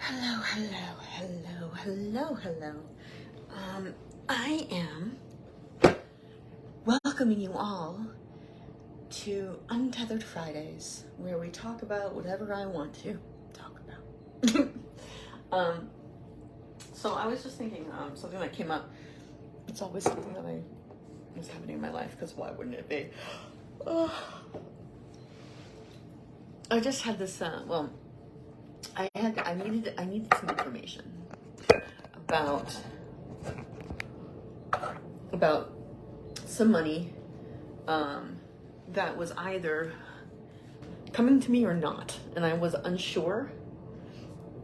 Hello, hello, hello, hello, hello. I am welcoming you all to Untethered Fridays, where we talk about whatever I want to talk about. So I was just thinking, something that came up. It's always something that is happening in my life, because why wouldn't it be? I just had this, I needed some information about some money that was either coming to me or not, and I was unsure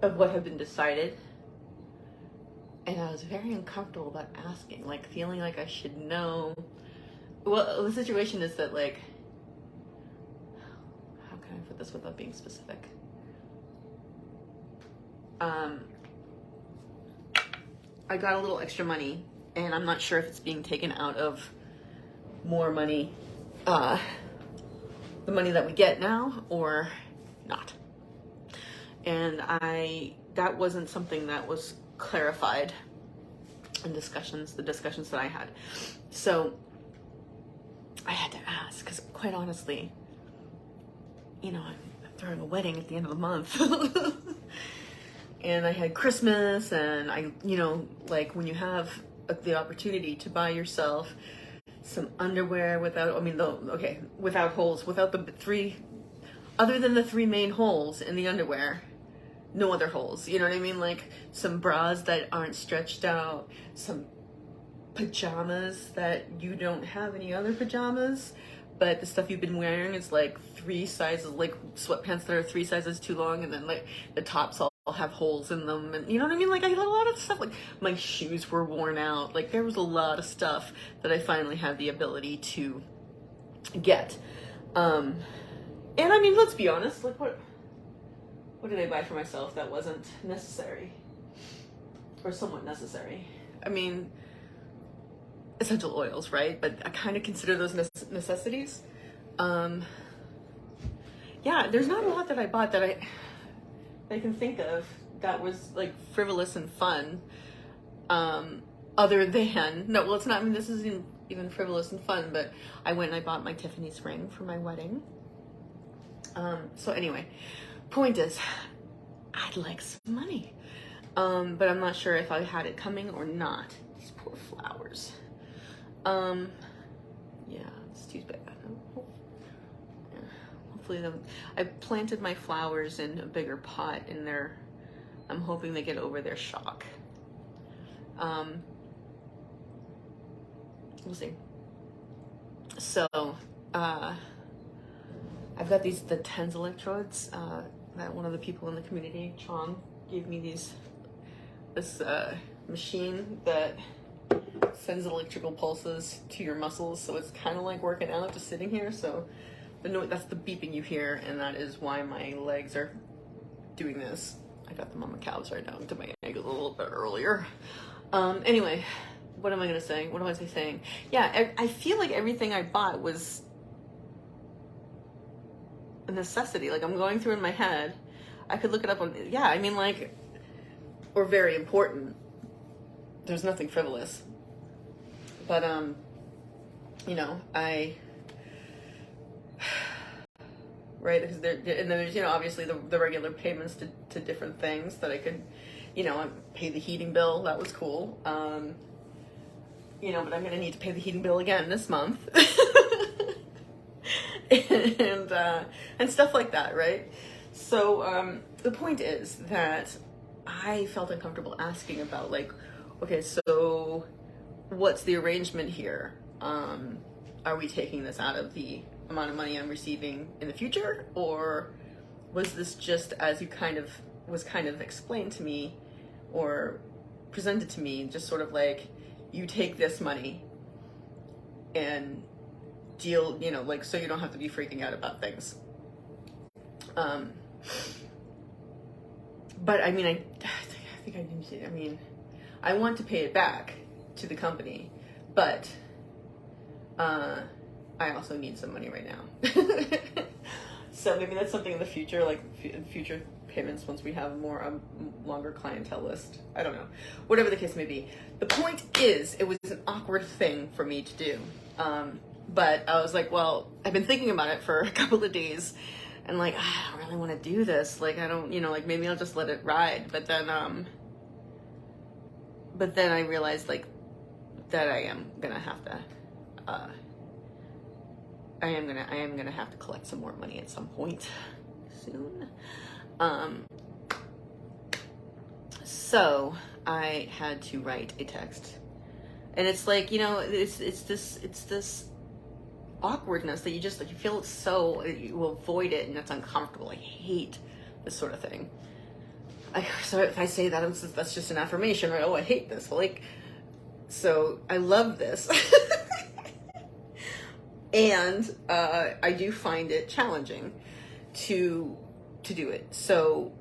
of what had been decided, and I was very uncomfortable about asking, like feeling like I should know. Well, the situation is that, like, how can I put this without being specific? I got a little extra money, and I'm not sure if it's being taken out of more money, the money that we get now, or not. And that wasn't something that was clarified in the discussions that I had. So I had to ask, because quite honestly, I'm throwing a wedding at the end of the month. And I had Christmas, and like when you have the opportunity to buy yourself some underwear without holes, without other than the three main holes in the underwear, no other holes, you know what I mean? Like some bras that aren't stretched out, some pajamas that you don't have any other pajamas, but the stuff you've been wearing is like 3 sizes, like sweatpants that are 3 sizes too long, and then like the tops all have holes in them, and you know what I mean? Like I had a lot of stuff, like my shoes were worn out, like there was a lot of stuff that I finally had the ability to get. And I mean, let's be honest, like what did I buy for myself that wasn't necessary? Or somewhat necessary? I mean, essential oils, right? But I kind of consider those necessities. Yeah, there's not a lot that I bought that I can think of that was like frivolous and fun. Other than, no, well, it's not, I mean, this isn't even frivolous and fun, but I went and I bought my Tiffany's ring for my wedding. So anyway, point is, I'd like some money. But I'm not sure if I had it coming or not. These poor flowers. Yeah, it's too bad. Hopefully I planted my flowers in a bigger pot I'm hoping they get over their shock. We'll see. So, I've got the TENS electrodes, that one of the people in the community, Chong, gave me this machine that sends electrical pulses to your muscles, so it's kind of like working out, just sitting here. So that's the beeping you hear, and that is why my legs are doing this. I got them on my calves right now, to my ankles a little bit earlier. Anyway, what am I gonna say? What was I saying? Yeah, I feel like everything I bought was a necessity. Like, I'm going through in my head, I could look it up on, yeah, I mean, like, or very important. There's nothing frivolous. But, right, because and then there's, obviously the regular payments to different things that I could, I pay the heating bill. That was cool. But I'm going to need to pay the heating bill again this month. And stuff like that, right? So, the point is that I felt uncomfortable asking about, like, okay, so what's the arrangement here? Are we taking this out of the amount of money I'm receiving in the future, or was this just as you was kind of explained to me or presented to me, just sort of like, you take this money and deal, like, so you don't have to be freaking out about things. But I mean, I think I need to, I want to pay it back to the company, but I also need some money right now. So maybe that's something in the future, like in future payments once we have more longer clientele list. I don't know, whatever the case may be. The point is, it was an awkward thing for me to do, but I was like, well, I've been thinking about it for a couple of days, and like, I don't really want to do this. Like, I don't, like, maybe I'll just let it ride. But then I realized, like, that I am gonna have to I am gonna have to collect some more money at some point soon. So I had to write a text, and it's like, it's this awkwardness that you just, like, you feel so, you avoid it, and it's uncomfortable. I hate this sort of thing. So if I say that, that's just an affirmation, right? Oh, I hate this. Well, like, so I love this. And I do find it challenging to do it. So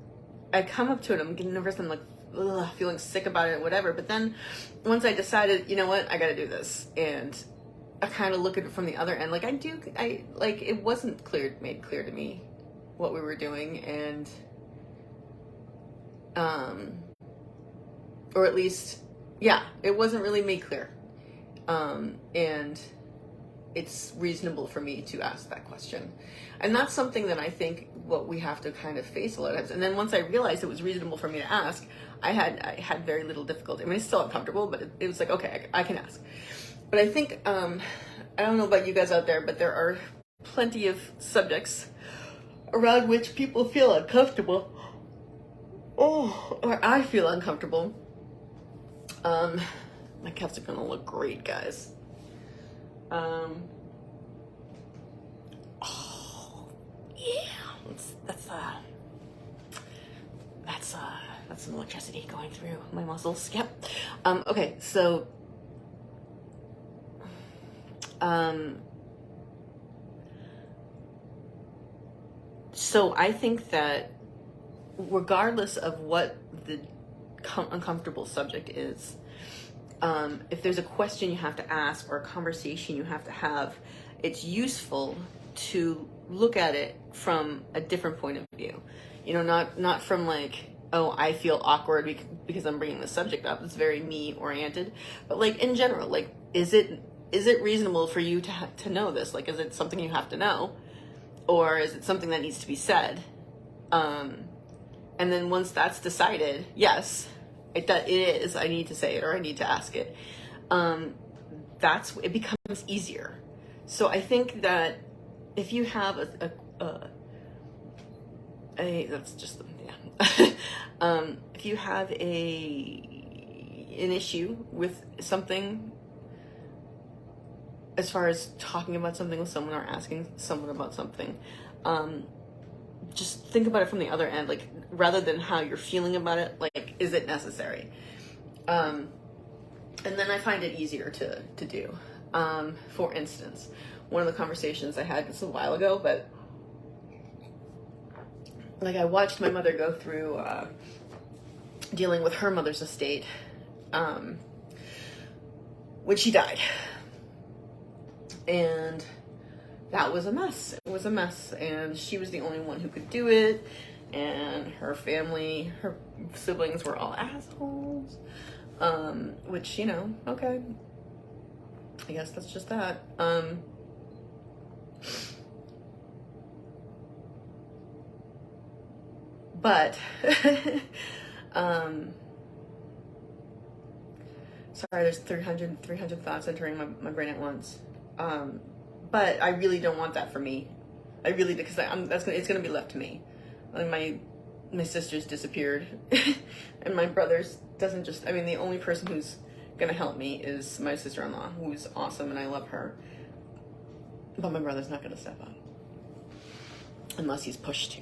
I come up to it, I'm getting nervous, I'm like, ugh, feeling sick about it, whatever. But then once I decided, you know what, I gotta do this, and I kind of look at it from the other end. Like, it wasn't made clear to me what we were doing, and or at least, yeah, it wasn't really made clear. And it's reasonable for me to ask that question. And that's something that I think what we have to kind of face a lot of times. And then once I realized it was reasonable for me to ask, I had very little difficulty. I mean, it's still uncomfortable, but it was like, okay, I can ask. But I think, I don't know about you guys out there, but there are plenty of subjects around which people feel uncomfortable. Oh, or I feel uncomfortable. My cats are gonna look great, guys. Oh, yeah, that's some electricity going through my muscles. Yep. Okay, so I think that regardless of what the uncomfortable subject is, if there's a question you have to ask or a conversation you have to have, it's useful to look at it from a different point of view. Not from like, oh, I feel awkward because I'm bringing the subject up. It's very me oriented, but like in general, like, is it reasonable for you to know this? Like, is it something you have to know, or is it something that needs to be said? And then once that's decided, yes, it is, I need to say it, or I need to ask it. It becomes easier. So I think that if you have if you have an issue with something, as far as talking about something with someone or asking someone about something, just think about it from the other end, like, rather than how you're feeling about it, like, is it necessary? And then I find it easier to do. For instance, one of the conversations I had, this a while ago, but like, I watched my mother go through dealing with her mother's estate when she died. And that was a mess. It was a mess, and she was the only one who could do it, and her family, her siblings were all assholes, which, okay, I guess that's just that. But sorry, there's 300 thoughts entering my brain at once. But I really don't want that for me. I really do, because it's gonna be left to me. Like, my sisters disappeared, and my brothers doesn't just. I mean, the only person who's gonna help me is my sister-in-law, who's awesome, and I love her. But my brother's not gonna step up unless he's pushed to.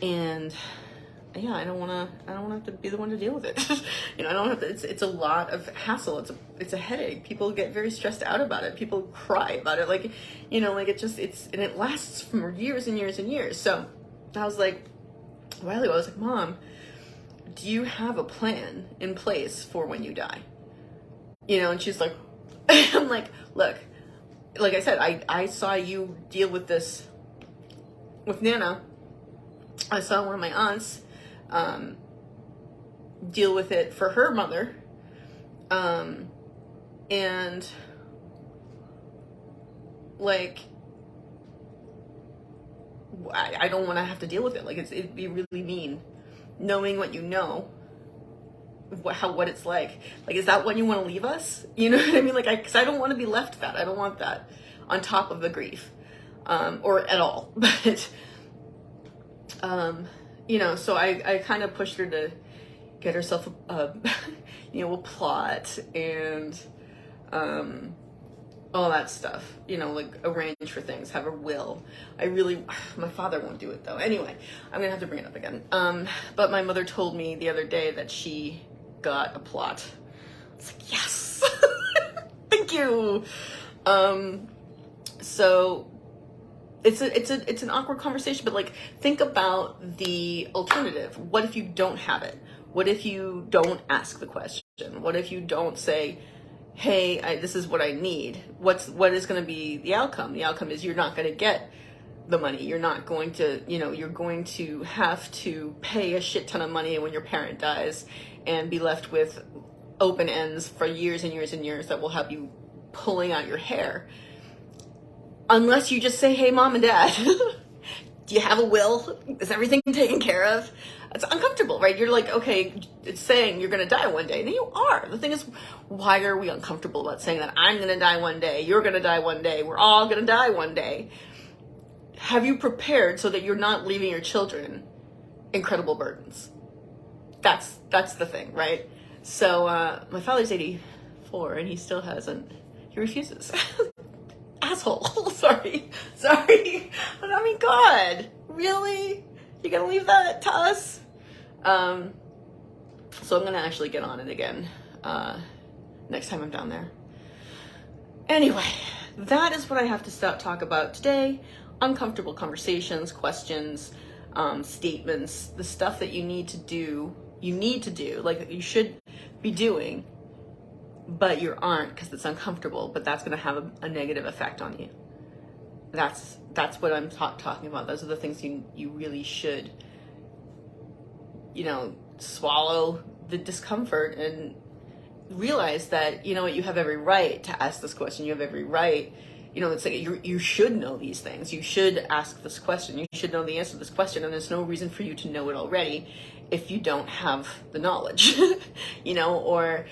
And yeah, I don't want to have to be the one to deal with it. I don't have to. It's a lot of hassle. It's a headache. People get very stressed out about it. People cry about it. Like, and it lasts for years and years and years. So I was like, a while ago, I was like, Mom, do you have a plan in place for when you die? And she's like, I'm like, look, like I said, I saw you deal with this with Nana, I saw one of my aunts deal with it for her mother, and like, I don't want to have to deal with it. Like, it'd be really mean, knowing what you know, what it's like. Like, is that when you want to leave us? You know what I mean? Like, because I don't want to be left that. I don't want that on top of the grief, or at all. But, you know, so I kind of pushed her to get herself a plot and, all that stuff, you know, like arrange for things, have a will. My father won't do it though. Anyway, I'm gonna have to bring it up again. But my mother told me the other day that she got a plot. It's like, yes, thank you. So it's an awkward conversation, but like, think about the alternative. What if you don't have it? What if you don't ask the question? What if you don't say, hey, this is what I need? What is going to be the outcome? The outcome is you're not going to get the money. You're not going to, you're going to have to pay a shit ton of money when your parent dies and be left with open ends for years and years and years that will have you pulling out your hair. Unless you just say, hey, mom and dad, do you have a will? Is everything taken care of? It's uncomfortable, right? You're like, okay, it's saying you're going to die one day. And you are. The thing is, why are we uncomfortable about saying that I'm going to die one day, you're going to die one day, we're all going to die one day? Have you prepared so that you're not leaving your children incredible burdens? That's the thing, right? So my father's 84 and he still hasn't. He refuses. Asshole. Sorry. But I mean, God, really? You're gonna leave that to us? So I'm gonna actually get on it again next time I'm down there. Anyway, that is what I have to talk about today. Uncomfortable conversations, questions, statements, the stuff that you need to do, like you should be doing, but you aren't because it's uncomfortable, but that's gonna have a negative effect on you. That's what I'm talking about. Those are the things you really should, swallow the discomfort and realize that, you have every right to ask this question. You have every right, it's like you should know these things. You should ask this question. You should know the answer to this question. And there's no reason for you to know it already if you don't have the knowledge, or,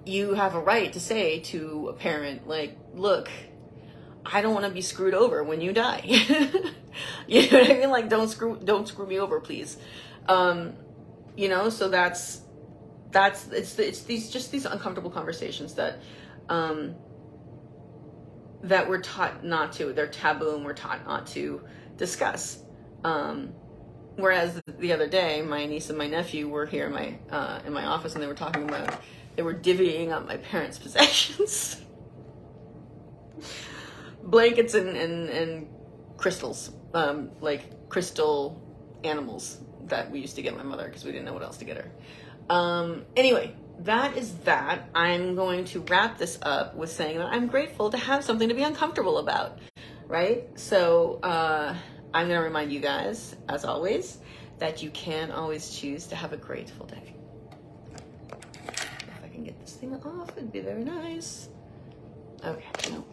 you have a right to say to a parent, like, look, I don't want to be screwed over when you die. You know what I mean? Like, don't screw me over, please. So it's these uncomfortable conversations that we're taught not to. They're taboo and we're taught not to discuss. Whereas the other day, my niece and my nephew were here in my office and they were divvying up my parents' possessions. Blankets and crystals, like crystal animals that we used to get my mother because we didn't know what else to get her. Anyway, that is that. I'm going to wrap this up with saying that I'm grateful to have something to be uncomfortable about, right? So I'm going to remind you guys, as always, that you can always choose to have a grateful day. If I can get this thing off, it'd be very nice. Okay, no.